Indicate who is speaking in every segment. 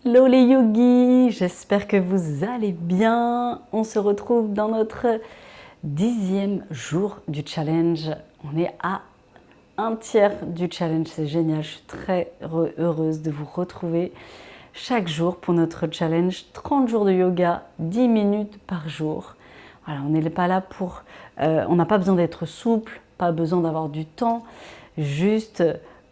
Speaker 1: Hello les yogis, j'espère que vous allez bien. On se retrouve dans notre 10e jour du challenge. On est à un tiers du challenge, c'est génial. Je suis très heureuse de vous retrouver chaque jour pour notre challenge 30 jours de yoga, 10 minutes par jour. Voilà, on n'est pas là pour... on n'a pas besoin d'être souple, pas besoin d'avoir du temps, juste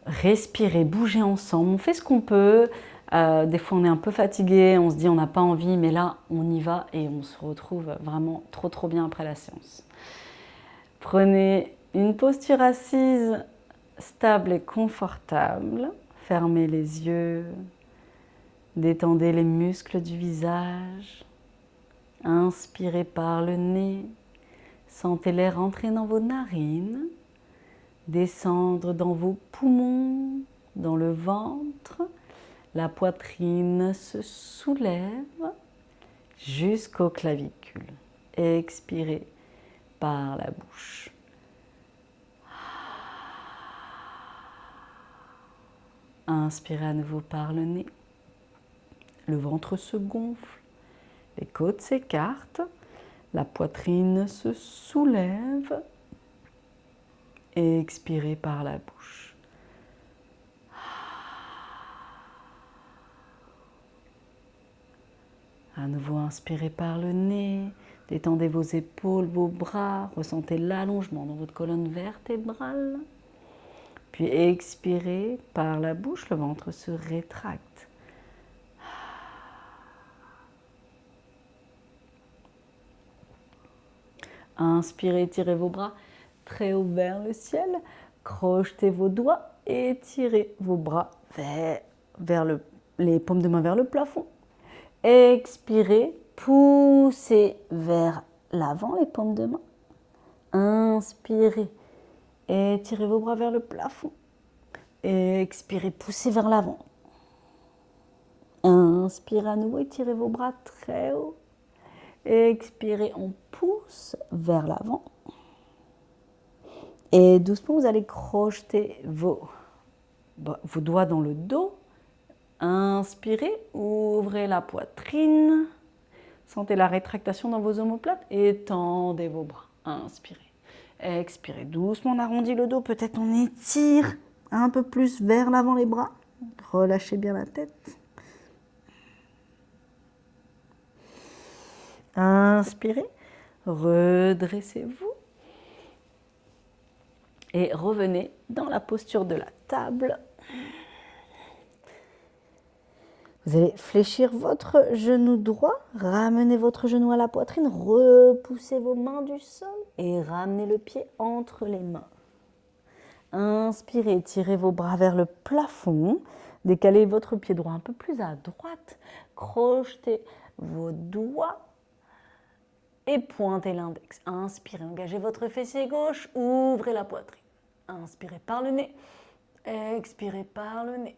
Speaker 1: respirer, bouger ensemble. On fait ce qu'on peut. Des fois, on est un peu fatigué, on se dit on n'a pas envie, mais là, on y va et on se retrouve vraiment trop bien après la séance. Prenez une posture assise, stable et confortable. Fermez les yeux, détendez les muscles du visage. Inspirez par le nez, sentez l'air entrer dans vos narines, descendre dans vos poumons, dans le ventre. La poitrine se soulève jusqu'aux clavicules. Expirez par la bouche. Inspirez à nouveau par le nez. Le ventre se gonfle, les côtes s'écartent, la poitrine se soulève. Expirez par la bouche. À nouveau, inspirez par le nez, détendez vos épaules, vos bras, ressentez l'allongement dans votre colonne vertébrale. Puis expirez par la bouche, le ventre se rétracte. Inspirez, tirez vos bras très haut vers le ciel, crochetez vos doigts et tirez vos bras vers les paumes de main vers le plafond. Expirez, poussez vers l'avant les paumes de main. Inspirez, étirez vos bras vers le plafond. Expirez, poussez vers l'avant. Inspirez à nouveau, étirez vos bras très haut. Expirez, on pousse vers l'avant. Et doucement, vous allez crocheter vos doigts dans le dos. Inspirez, ouvrez la poitrine. Sentez la rétractation dans vos omoplates et tendez vos bras. Inspirez. Expirez. Doucement, on arrondit le dos. Peut-être on étire un peu plus vers l'avant les bras. Relâchez bien la tête. Inspirez. Redressez-vous. Et revenez dans la posture de la table. Vous allez fléchir votre genou droit, ramenez votre genou à la poitrine, repoussez vos mains du sol et ramenez le pied entre les mains. Inspirez, tirez vos bras vers le plafond, décalez votre pied droit un peu plus à droite, crochetez vos doigts et pointez l'index. Inspirez, engagez votre fessier gauche, ouvrez la poitrine. Inspirez par le nez, expirez par le nez.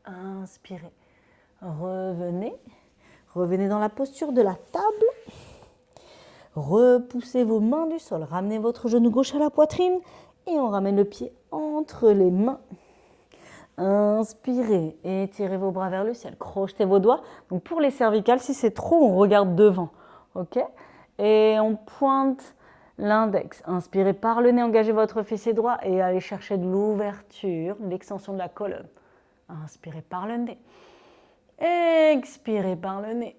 Speaker 1: Inspirez, revenez dans la posture de la table. Repoussez vos mains du sol, ramenez votre genou gauche à la poitrine et on ramène le pied entre les mains. Inspirez, étirez vos bras vers le ciel, crochetez vos doigts. Donc pour les cervicales, si c'est trop, on regarde devant, ok? Et on pointe l'index. Inspirez par le nez, engagez votre fessier droit et allez chercher de l'ouverture, l'extension de la colonne. Inspirez par le nez. Expirez par le nez.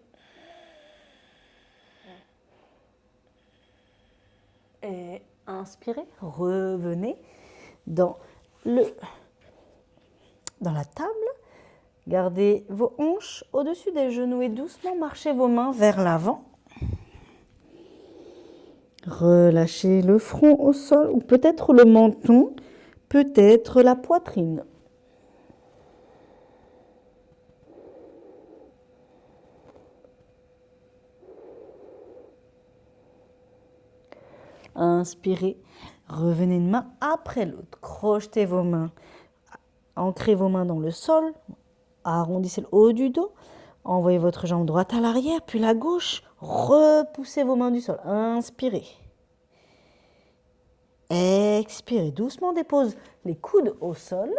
Speaker 1: Et inspirez, revenez dans la table. Gardez vos hanches au-dessus des genoux et doucement marchez vos mains vers l'avant. Relâchez le front au sol ou peut-être le menton, peut-être la poitrine. Inspirez, revenez une main après l'autre. Crochetez vos mains, ancrez vos mains dans le sol, arrondissez le haut du dos. Envoyez votre jambe droite à l'arrière, puis la gauche. Repoussez vos mains du sol. Inspirez. Expirez. Doucement, dépose les coudes au sol.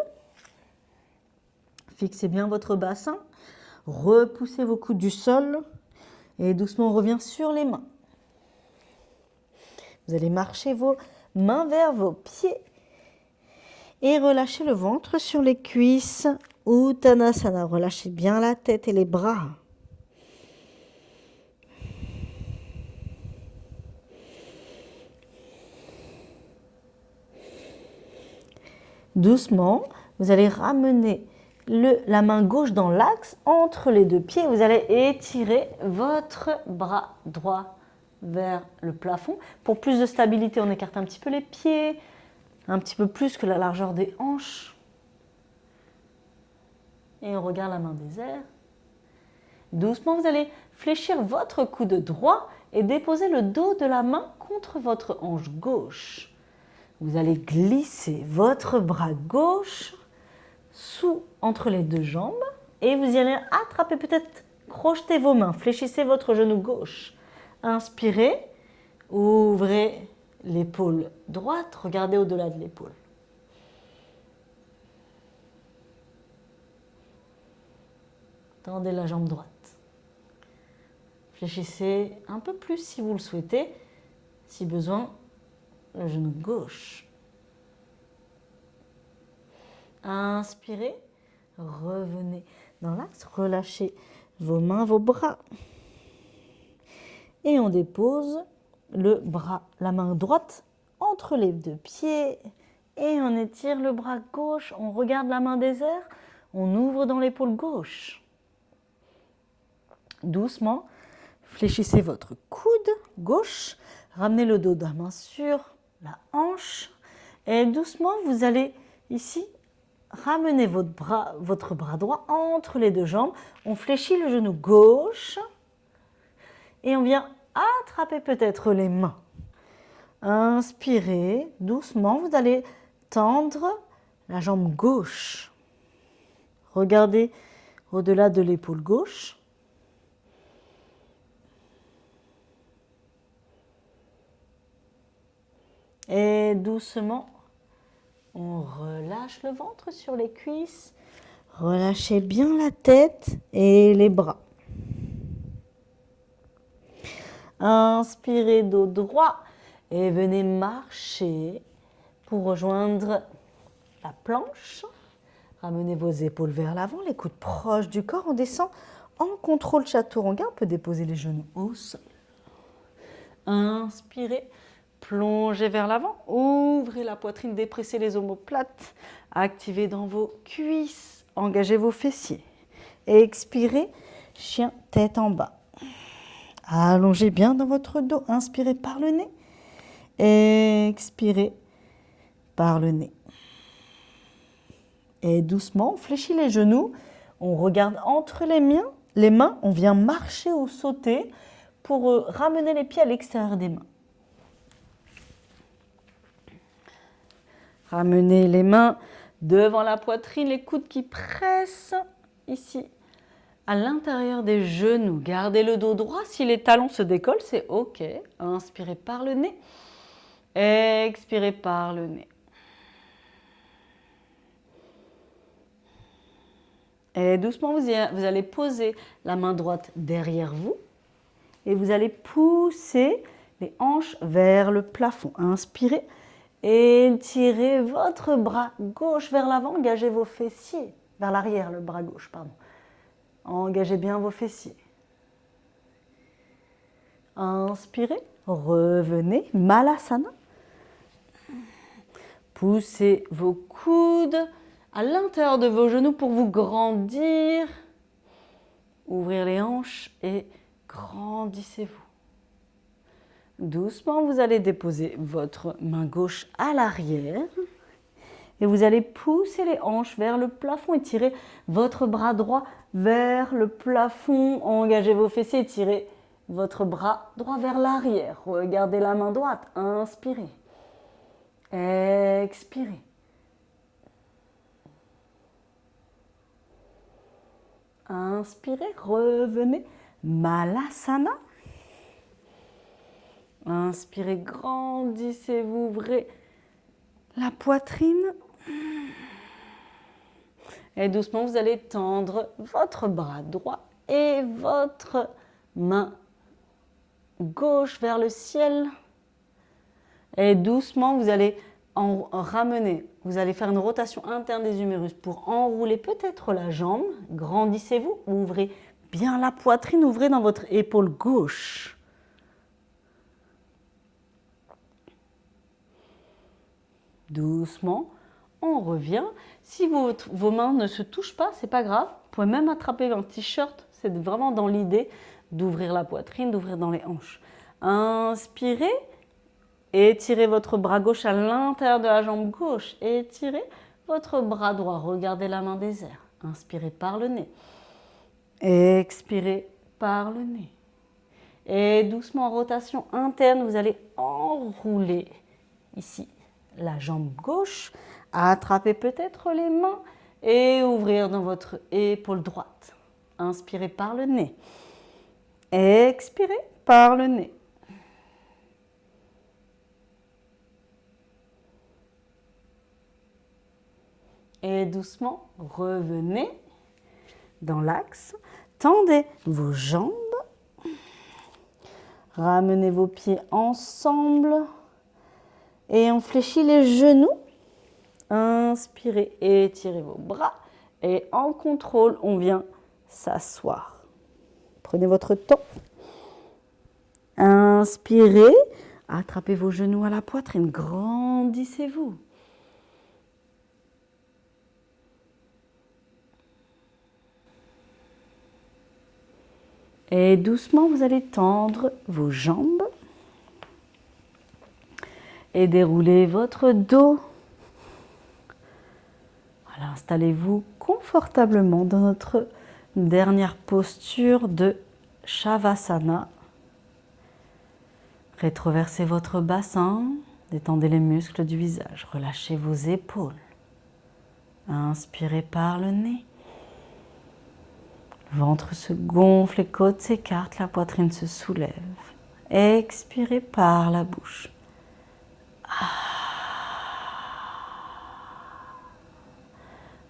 Speaker 2: Fixez bien votre bassin. Repoussez vos coudes du sol. Et doucement, on revient sur les mains. Vous allez marcher vos mains vers vos pieds. Et relâchez le ventre sur les cuisses. Uttanasana. Relâchez bien la tête et les bras. Doucement, vous allez ramener la main gauche dans l'axe entre les deux pieds. Vous allez étirer votre bras droit vers le plafond. Pour plus de stabilité, on écarte un petit peu les pieds, un petit peu plus que la largeur des hanches. Et on regarde la main des airs. Doucement, vous allez fléchir votre coude droit et déposer le dos de la main contre votre hanche gauche. Vous allez glisser votre bras gauche entre les deux jambes et vous y allez attraper, peut-être crochetez vos mains, fléchissez votre genou gauche. Inspirez, ouvrez l'épaule droite, regardez au-delà de l'épaule. Tendez la jambe droite. Fléchissez un peu plus si vous le souhaitez, si besoin, le genou gauche. Inspirez, revenez dans l'axe, relâchez vos mains, vos bras. Et on dépose la main droite entre les deux pieds et on étire le bras gauche, on regarde la main des airs, on ouvre dans l'épaule gauche. Doucement, fléchissez votre coude gauche, ramenez le dos de la main sur la hanche et doucement vous allez ici ramener votre bras droit entre les deux jambes. On fléchit le genou gauche et on vient attraper peut-être les mains. Inspirez doucement, vous allez tendre la jambe gauche. Regardez au-delà de l'épaule gauche. Et doucement, on relâche le ventre sur les cuisses. Relâchez bien la tête et les bras. Inspirez dos droit et venez marcher pour rejoindre la planche. Ramenez vos épaules vers l'avant, les coudes proches du corps. On descend en contrôle chaturanga. On peut déposer les genoux au sol. Inspirez. Plongez vers l'avant, ouvrez la poitrine, dépressez les omoplates, activez dans vos cuisses, engagez vos fessiers. Expirez, chien tête en bas. Allongez bien dans votre dos, inspirez par le nez, expirez par le nez. Et doucement, on fléchit les genoux, on regarde entre les mains, on vient marcher ou sauter pour ramener les pieds à l'extérieur des mains. Ramenez les mains devant la poitrine, les coudes qui pressent ici à l'intérieur des genoux. Gardez le dos droit. Si les talons se décollent, c'est OK. Inspirez par le nez. Expirez par le nez. Et doucement, vous allez poser la main droite derrière vous et vous allez pousser les hanches vers le plafond. Inspirez. Étirez votre bras gauche vers l'avant, engagez vos fessiers, vers l'arrière, le bras gauche, pardon. Engagez bien vos fessiers. Inspirez, revenez, Malasana. Poussez vos coudes à l'intérieur de vos genoux pour vous grandir. Ouvrir les hanches et grandissez-vous. Doucement, vous allez déposer votre main gauche à l'arrière et vous allez pousser les hanches vers le plafond. Étirez votre bras droit vers le plafond. Engagez vos fessiers, étirez votre bras droit vers l'arrière. Regardez la main droite. Inspirez. Expirez. Inspirez, revenez. Malasana. Inspirez, grandissez-vous, ouvrez la poitrine. Et doucement, vous allez tendre votre bras droit et votre main gauche vers le ciel. Et doucement, vous allez en ramener. Vous allez faire une rotation interne des humérus pour enrouler peut-être la jambe. Grandissez-vous, ouvrez bien la poitrine, ouvrez dans votre épaule gauche. Doucement, on revient. Si vos mains ne se touchent pas, c'est pas grave. Vous pouvez même attraper un t-shirt. C'est vraiment dans l'idée d'ouvrir la poitrine, d'ouvrir dans les hanches. Inspirez. Étirez votre bras gauche à l'intérieur de la jambe gauche. Étirez votre bras droit. Regardez la main des airs. Inspirez par le nez. Expirez par le nez. Et doucement, en rotation interne, vous allez enrouler ici la jambe gauche. Attrapez peut-être les mains et ouvrir dans votre épaule droite. Inspirez par le nez. Expirez par le nez. Et doucement, revenez dans l'axe. Tendez vos jambes. Ramenez vos pieds ensemble. Et on fléchit les genoux. Inspirez, étirez vos bras. Et en contrôle, on vient s'asseoir. Prenez votre temps. Inspirez. Attrapez vos genoux à la poitrine. Grandissez-vous. Et doucement, vous allez tendre vos jambes et dérouler votre dos. Voilà, installez-vous confortablement dans notre dernière posture de Shavasana. Rétroversez votre bassin, détendez les muscles du visage, relâchez vos épaules. Inspirez par le nez. Le ventre se gonfle, les côtes s'écartent, la poitrine se soulève. Expirez par la bouche.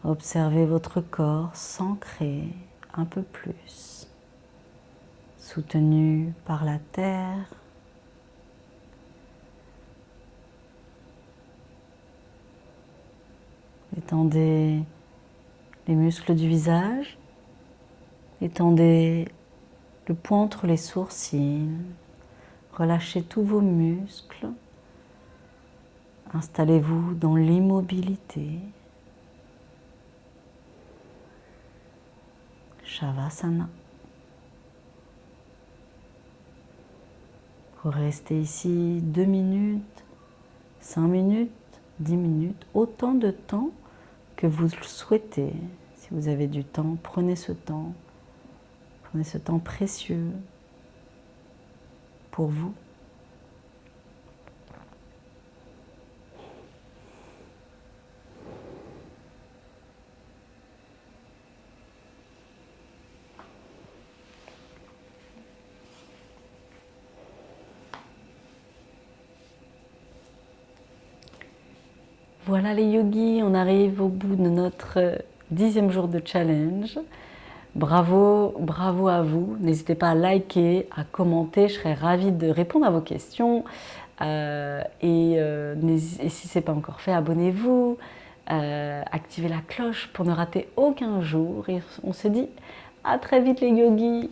Speaker 2: Observez votre corps s'ancrer un peu plus, soutenu par la terre. Étendez les muscles du visage. Étendez le poing entre les sourcils, relâchez tous vos muscles, installez-vous dans l'immobilité. Shavasana. Vous restez ici 2 minutes, 5 minutes, 10 minutes, autant de temps que vous le souhaitez. Si vous avez du temps, prenez ce temps. Prenez ce temps précieux pour vous. Voilà les yogis, on arrive au bout de notre 10e jour de challenge. Bravo, bravo à vous. N'hésitez pas à liker, à commenter. Je serais ravie de répondre à vos questions. Et si ce n'est pas encore fait, abonnez-vous. Activez la cloche pour ne rater aucun jour. Et on se dit à très vite les yogis.